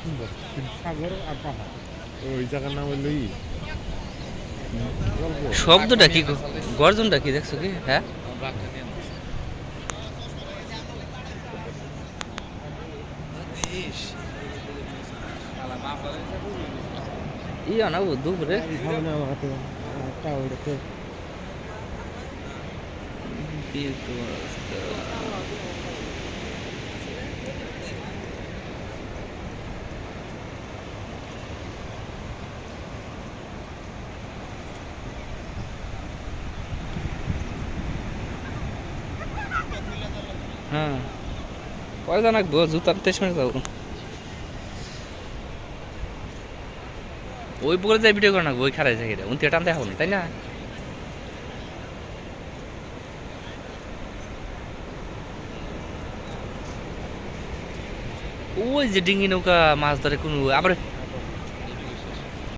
সুন্দর সাগর আর পাহাড় ওই জায়গার নাম হলো শব্দটা কি গর্জনটা কি দেখছো কি? হ্যাঁ, ইয়া না দুপুরে হ্যাঁ, পরে জানাকবো জুতার তেসমে যাবো। ওই পুকুরে যাই ভিডিও করে নাকবো, ওই খারাই জায়গাটা উনতে টান দেখাবো না, তাই না? ওই যে ডিঙ্গি নৌকা মাছ ধরে কোনো আবার